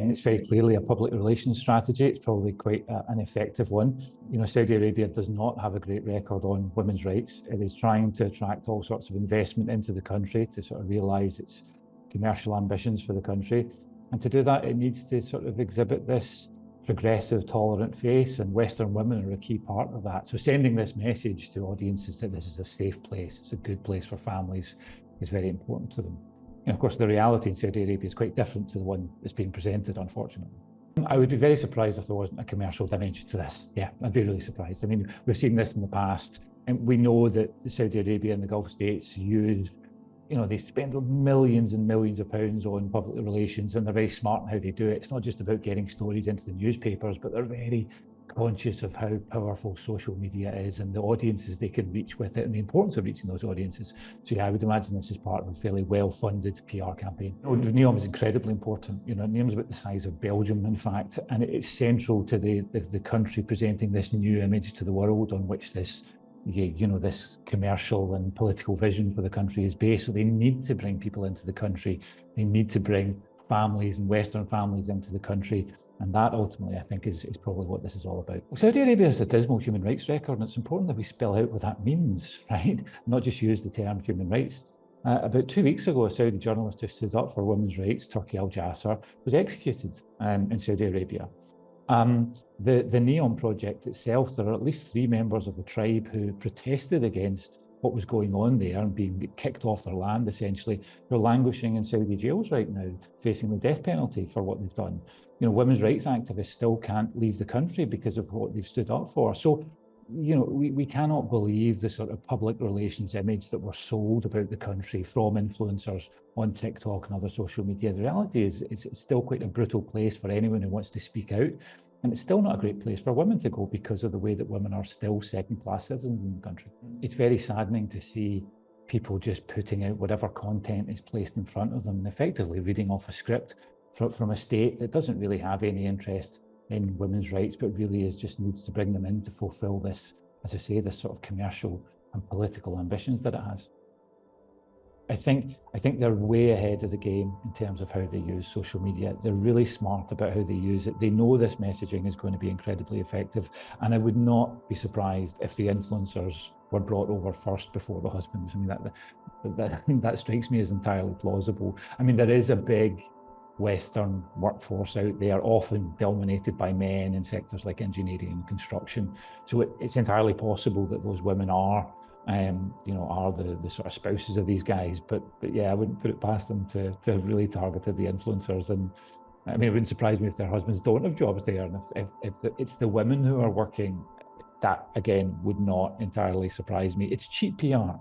and it's very clearly a public relations strategy. It's probably quite an effective one. You know, Saudi Arabia does not have a great record on women's rights. It is trying to attract all sorts of investment into the country to sort of realise its commercial ambitions for the country. And to do that, it needs to sort of exhibit this progressive, tolerant face, and Western women are a key part of that. So sending this message to audiences that this is a safe place, it's a good place for families, is very important to them. And of course, the reality in Saudi Arabia is quite different to the one that's being presented, unfortunately. I would be very surprised if there wasn't a commercial dimension to this. Yeah, I'd be really surprised. I mean, we've seen this in the past, and we know that Saudi Arabia and the Gulf states use, you know, they spend millions and millions of pounds on public relations, and they're very smart in how they do it. It's not just about getting stories into the newspapers, but they're very conscious of how powerful social media is and the audiences they can reach with it and the importance of reaching those audiences. So yeah, I would imagine this is part of a fairly well-funded PR campaign. Neom is incredibly important. You know, Neom's about the size of Belgium, in fact, and it's central to the country presenting this new image to the world on which this, you know, this commercial and political vision for the country is based. So they need to bring people into the country. They need to bring families and Western families into the country. And that ultimately, I think, is probably what this is all about. Well, Saudi Arabia has a dismal human rights record, and it's important that we spell out what that means, right? Not just use the term human rights. About 2 weeks ago, a Saudi journalist who stood up for women's rights, Turki Al-Jasser, was executed in Saudi Arabia. The Neom project itself, there are at least 3 members of the tribe who protested against what was going on there and being kicked off their land, essentially. They're languishing in Saudi jails right now, facing the death penalty for what they've done. You know, women's rights activists still can't leave the country because of what they've stood up for. So, you know, we cannot believe the sort of public relations image that we're sold about the country from influencers on TikTok and other social media. The reality is it's still quite a brutal place for anyone who wants to speak out. And it's still not a great place for women to go because of the way that women are still second-class citizens in the country. It's very saddening to see people just putting out whatever content is placed in front of them and effectively reading off a script from a state that doesn't really have any interest in women's rights, but really just needs to bring them in to fulfill this, as I say, this sort of commercial and political ambitions that it has. I think they're way ahead of the game in terms of how they use social media. They're really smart about how they use it. They know this messaging is going to be incredibly effective. And I would not be surprised if the influencers were brought over first before the husbands. I mean, that strikes me as entirely plausible. I mean, there is a big Western workforce out there, often dominated by men in sectors like engineering and construction. So it's entirely possible that those women are you know, are the sort of spouses of these guys. But yeah, I wouldn't put it past them to have really targeted the influencers. And I mean, it wouldn't surprise me if their husbands don't have jobs there. And if it's the women who are working, that again would not entirely surprise me. It's cheap PR.